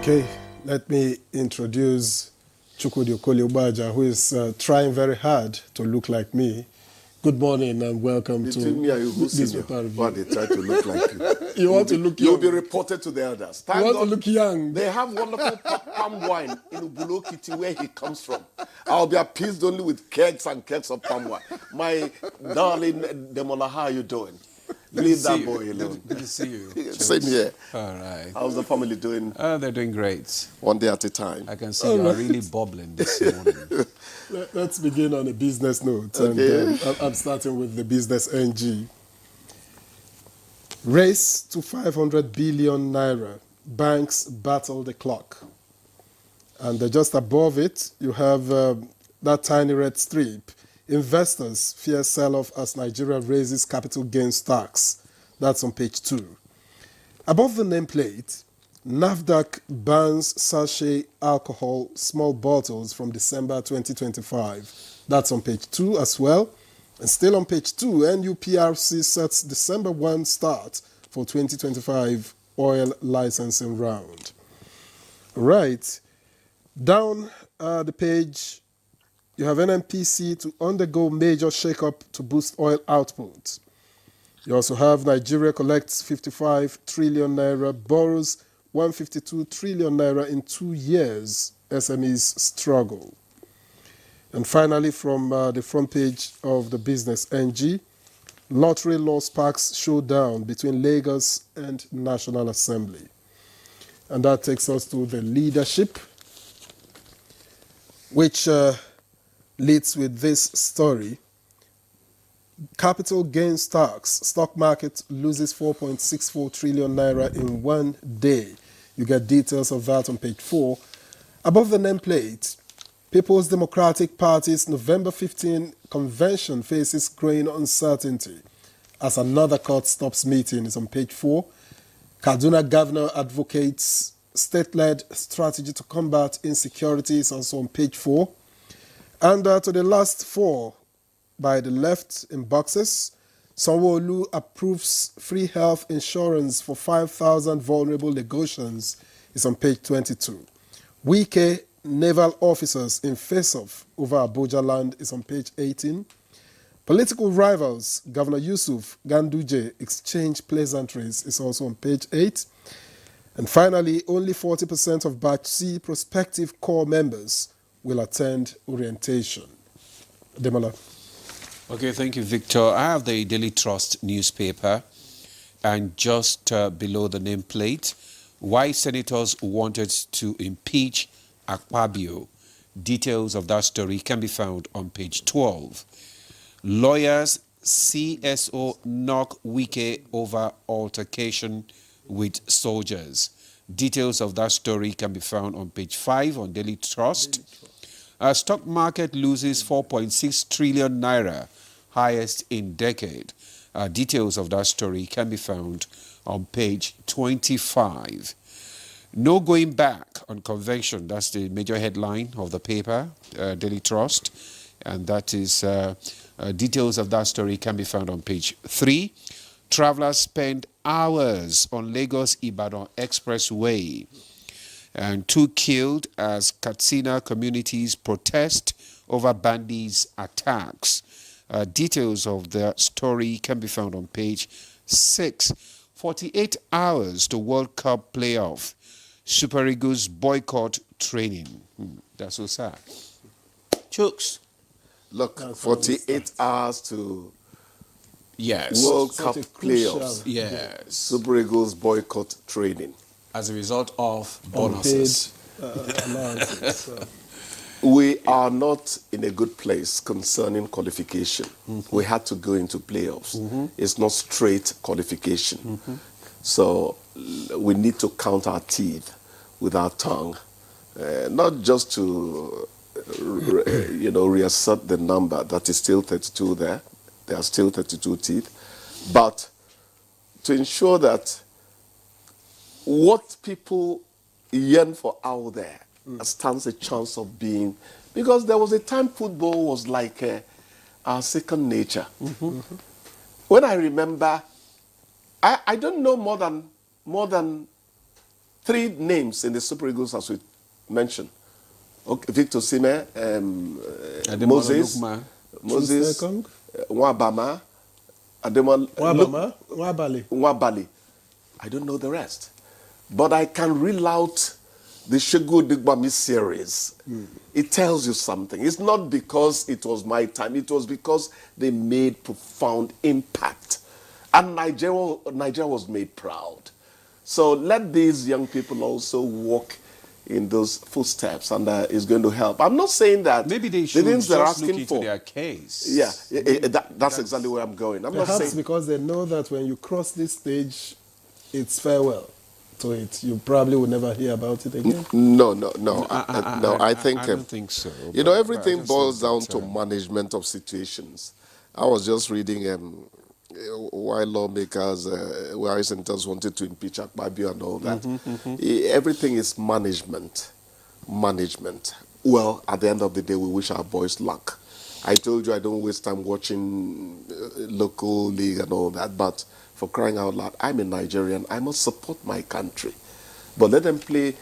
Okay, let me introduce Chukwudi Abuja, who is trying very hard to look like me. Good morning and welcome to me and you, this paper review. Why they try to look like you? You want to look young. You'll be reported to the elders. Thank You want God to look young. They have wonderful palm wine in Ubulokiti, where he comes from. I'll be appeased only with kegs and kegs of palm wine. My darling Demola, how are you doing? Leave that boy alone. Good to see you. Same here. All right. How's the family doing? They're doing great. One day at a time. I can see you are really bubbling this morning. Let's begin on a business note. Okay. And I'm starting with the business NG. Race to 500 billion naira. Banks battle the clock. And just above it, you have that tiny red strip. Investors fear sell-off as Nigeria raises capital gains tax. That's on page 2. Above the nameplate, NAFDAC bans sachet alcohol small bottles from December 2025. That's on page 2 as well. And still on page 2, NUPRC sets December 1 start for 2025 oil licensing round. Right. Down the page, you have NNPC to undergo major shakeup to boost oil output. You also have Nigeria collects 55 trillion naira, borrows 152 trillion naira in 2 years. SMEs struggle. And finally, from the front page of the business NG, lottery law sparks showdown between Lagos and National Assembly. And that takes us to the leadership, which leads with this story. Capital gains tax. Stock market loses 4.64 trillion naira in 1 day. You get details of that on page 4. Above the nameplate, People's Democratic Party's November 15 convention faces growing uncertainty as another court stops meeting is on page 4. Kaduna governor advocates state-led strategy to combat insecurity is also on page 4. And to the last 4 by the left in boxes, Sanwo-Olu approves free health insurance for 5,000 vulnerable Lagosians is on page 22. Wike naval officers in face-off over Abuja land is on page 18. Political rivals, Governor Yusuf Ganduje exchange pleasantries is also on page 8. And finally, only 40% of Batch C prospective core members will attend orientation. Demola. Okay, thank you, Victor. I have the Daily Trust newspaper, and just below the nameplate, why senators wanted to impeach Akpabio. Details of that story can be found on page 12. Lawyers CSO knock Wike over altercation with soldiers. Details of that story can be found on page 5 on Daily Trust. Stock market loses 4.6 trillion naira, highest in decade. Details of that story can be found on page 25. No going back on convention. That's the major headline of the paper, Daily Trust. And that is, details of that story can be found on page 3. Travelers spend hours on Lagos-Ibadan Expressway. And 2 killed as Katsina communities protest over bandits' attacks. Details of the story can be found on page 6. 48 hours to World Cup playoff. Super Eagles boycott training. That's so sad. Chooks. Look, 48 hours to Yes. World Cup playoffs. Yes. Super Eagles boycott training. As a result of bonuses. We are not in a good place concerning qualification. We had to go into playoffs. It's not straight qualification. So we need to count our teeth with our tongue, not just to reassert the number that is still 32 there. There are still 32 teeth, but to ensure that what people yearn for out there stands a chance of being, because there was a time football was like our second nature. When I remember, I don't know more than three names in the Super Eagles as we mentioned. Okay, Victor Sime, Moses, Lukman. Moses, Sekong? Nwabama, Ademola, Wabama? Wabali? Nwabali. I don't know the rest. But I can reel out the Shegu Digbami series. It tells you something. It's not because it was my time. It was because they made profound impact. And Nigeria was made proud. So let these young people also walk in those footsteps, and it's going to help. I'm not saying that Maybe they the should things just they're look asking into for. their case. Yeah, that's exactly where I'm going. I'm not Perhaps saying because they know that when you cross this stage, it's farewell to it. You probably will never hear about it again. no. I I think I don't think so. you but- know, but I everything just boils think down that, to management of situations. I was just reading why lawmakers, why senators wanted to impeach Akpabio and all that. Everything is management. Well, at the end of the day, we wish our boys luck. I told you I don't waste time watching local league and all that, but for crying out loud, I'm a Nigerian. I must support my country. But let them play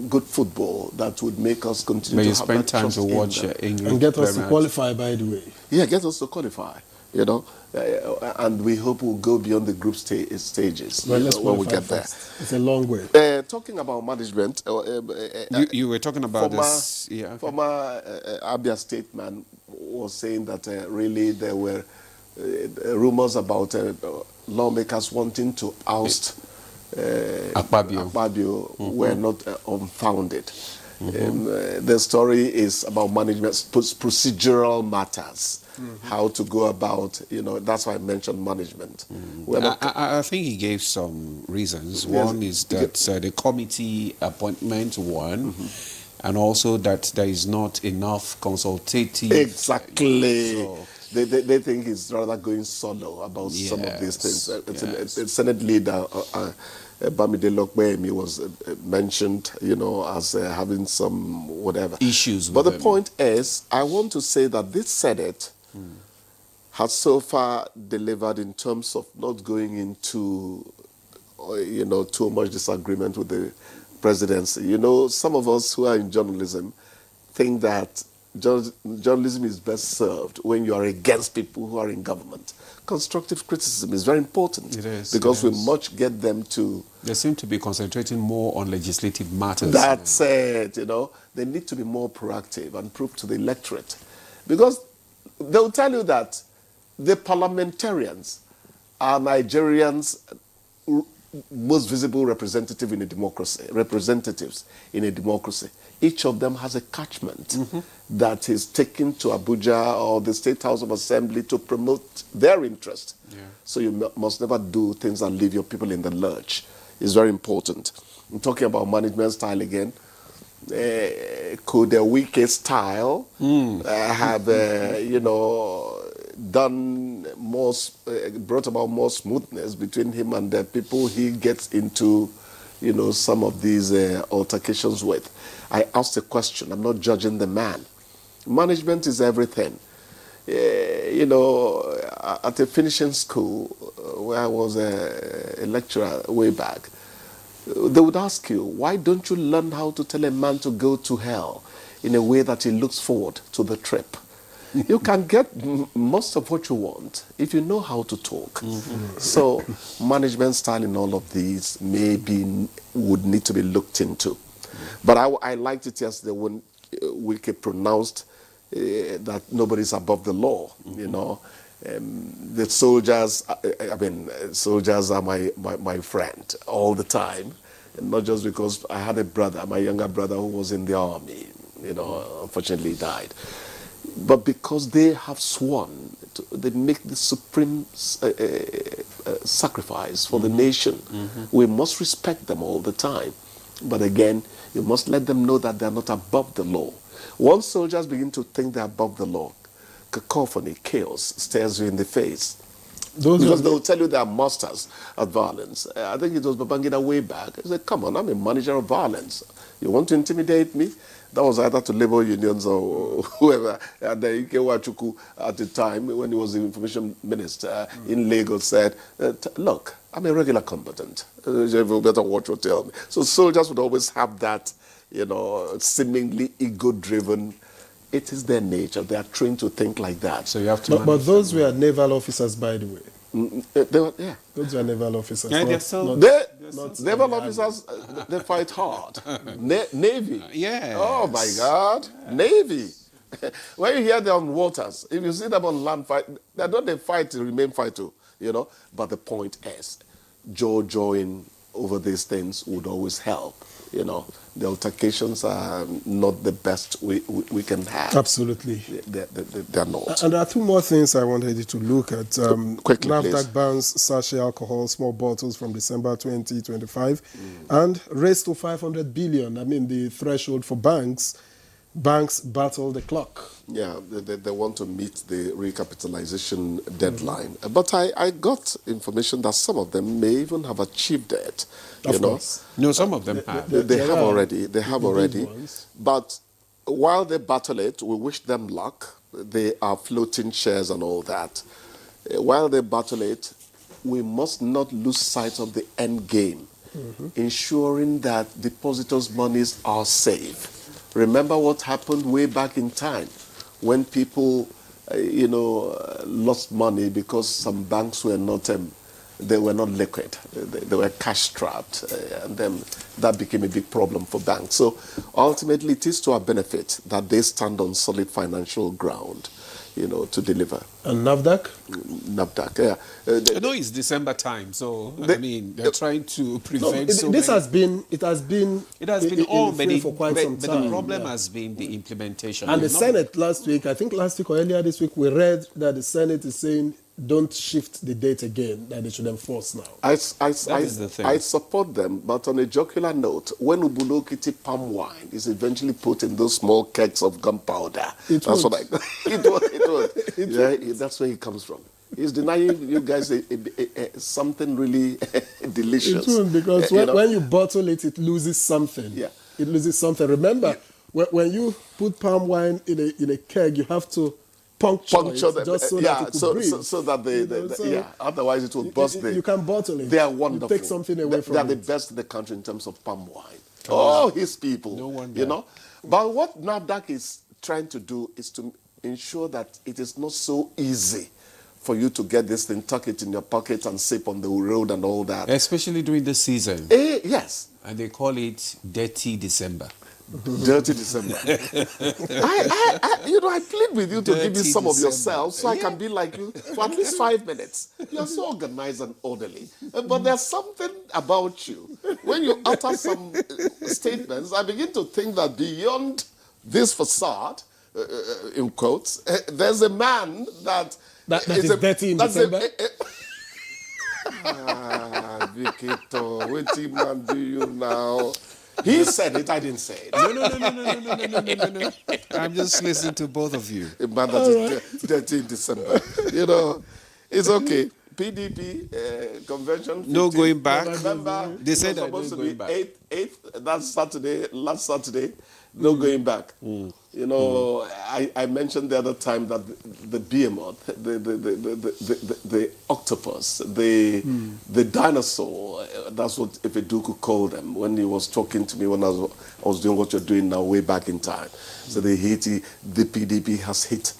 good football that would make us continue But to you have spend that time trust to in watch them. English And get us to Premier. qualify, by the way. Yeah, get us to qualify, you know, and we hope we'll go beyond the group stages Well, let's when we qualify get there. first. It's a long way. Talking about management, You were talking about former, this. Yeah. Okay. former Abia State man was saying that really there were rumors about lawmakers wanting to oust Akpabio. were not unfounded. The story is about management, procedural matters, how to go about, you know, that's why I mentioned management. We're not- I think he gave some reasons. Yes. One is that the committee appointment, and also that there is not enough consultative. Exactly. So, They think he's rather going solo about some of these things. The Senate leader, Bamide Lokbemi, was mentioned, you know, as having some whatever issues But with the them. point is, I want to say that this Senate has so far delivered in terms of not going into, you know, too much disagreement with the presidency. You know, some of us who are in journalism think that journalism is best served when you are against people who are in government. Constructive criticism is very important. It is, because it we is. much get them to. They seem to be concentrating more on legislative matters. That's it, you know. They need to be more proactive and prove to the electorate. Because they'll tell you that the parliamentarians are Nigerians' most visible representative in a democracy, representatives in a democracy. Each of them has a catchment that is taken to Abuja or the State House of Assembly to promote their interest. Yeah. So you must never do things that leave your people in the lurch. It's very important. I'm talking about management style again. Could a Wike style have, you know, done more, brought about more smoothness between him and the people he gets into, you know, some of these altercations with? I asked a question. I'm not judging the man. Management is everything. You know, at a finishing school where I was a lecturer way back, they would ask you, why don't you learn how to tell a man to go to hell in a way that he looks forward to the trip? You can get most of what you want if you know how to talk. So management style in all of these would need to be looked into. But I liked it yesterday when Wike pronounced that nobody's above the law, you know. The soldiers, soldiers are my friend all the time. And not just because I had a brother, my younger brother, who was in the army, you know, unfortunately died. But because they have sworn, they make the supreme sacrifice for the nation. We must respect them all the time. But again, you must let them know that they are not above the law. Once soldiers begin to think they're above the law, cacophony, chaos stares you in the face. Because they'll tell you they are masters of violence. I think it was Babangida way back. He said, come on, I'm a manager of violence. You want to intimidate me? That was either to labor unions or whoever. And Ike Wachuku at the time, when he was the information minister in Lagos, said, look, I'm a regular combatant. You better watch what you tell me. So soldiers would always have that, seemingly ego-driven. It is their nature. They are trained to think like that. So you have to. But those were naval officers, by the way. Yeah. Those were naval officers. Yeah, not- still- not Naval the officers, they fight hard. Navy. Yes. Oh my God. Navy. When you hear them on waters, if you see them on land fight, they don't fight to remain fight too, But the point is, join over these things would always help. The altercations are not the best we can have. Absolutely. They're not. And there are two more things I wanted you to look at. Quickly, please. NAFDAC bans sachet alcohol, small bottles from December 2025, and raised to 500 billion. I mean, the threshold for banks battle the clock. Yeah, they want to meet the recapitalization deadline. But I got information that some of them may even have achieved it. Of course. No, some of them have. They have already. They have The big already. ones. But while they battle it, we wish them luck. They are floating shares and all that. While they battle it, we must not lose sight of the end game, ensuring that depositors' monies are safe. Remember what happened way back in time when people, lost money because some banks were not liquid. They were cash strapped, and then that became a big problem for banks. So ultimately, it is to our benefit that they stand on solid financial ground, to deliver. And NAFDAC? NAFDAC, yeah. I know it's December time, so they're trying to prevent. It has been It has been in all, the frame for quite some but time. the problem yeah. has been the implementation. And the Not- Senate last week, I think last week or earlier this week, we read that the Senate is saying don't shift the date again, that they should enforce now. I is the thing. I support them, but on a jocular note, when Ubulokiti palm wine is eventually put in those small kegs of gunpowder, It that's would. what it would. Yeah, that's where it comes from. He's denying you guys something really delicious. It won't, because when you bottle it, it loses something. Yeah. It loses something. Remember, when you put palm wine in a keg, you have to puncture it them, just so yeah, that it could breathe. so that so otherwise it would burst. You can bottle it. They are wonderful. You take something away from They it. are the best in the country in terms of palm wine. Oh, his people. No wonder. But what NAFDAC is trying to do is to ensure that it is not so easy for you to get this thing, tuck it in your pocket and sip on the road and all that. especially during the season, Yes. and they call it Dirty December. Dirty December. I plead with you to give me Dirty some of December. yourself so I can be like you for at least 5 minutes. You're so organized and orderly. But there's something about you. When you utter some statements, I begin to think that beyond this facade, in quotes, there's a man that That is dirty in December. Victor, what man do you now? He said it, I didn't say it. No. I'm just listening to both of you. A man that is dirty in December. It's okay. PDP convention. No 15th going back. November. They said It that was no supposed to be going back. 8th, that's Saturday, last Saturday. No going back. I mentioned the other time that the behemoth, the octopus, the dinosaur, that's what Ifeduku called them when he was talking to me when I was doing what you're doing now way back in time. So the PDP has hit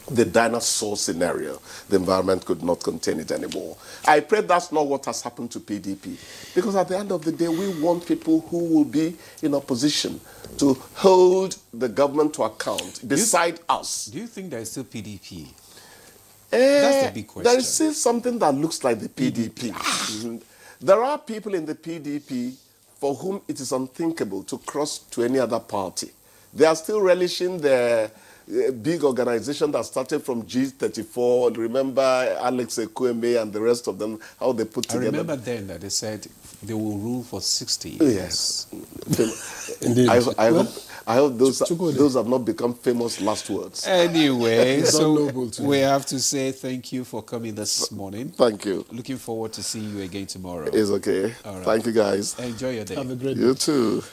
the dinosaur scenario. The environment could not contain it anymore. I pray that's not what has happened to PDP. Because at the end of the day, we want people who will be in opposition to hold the government to account beside us. Do you think there is still PDP? That's the big question. There is still something that looks like the PDP. There are people in the PDP for whom it is unthinkable to cross to any other party. They are still relishing their big organization that started from G34. Remember Alex Ekweme and the rest of them, how they put together. I remember then that they said they will rule for 60 years. Yes. Indeed. I hope those have not become famous last words. Anyway, so noble to we have to say thank you for coming this morning. Thank you. Looking forward to seeing you again tomorrow. It's okay. All right. Thank you, guys. Enjoy your day. Have a great day. You too.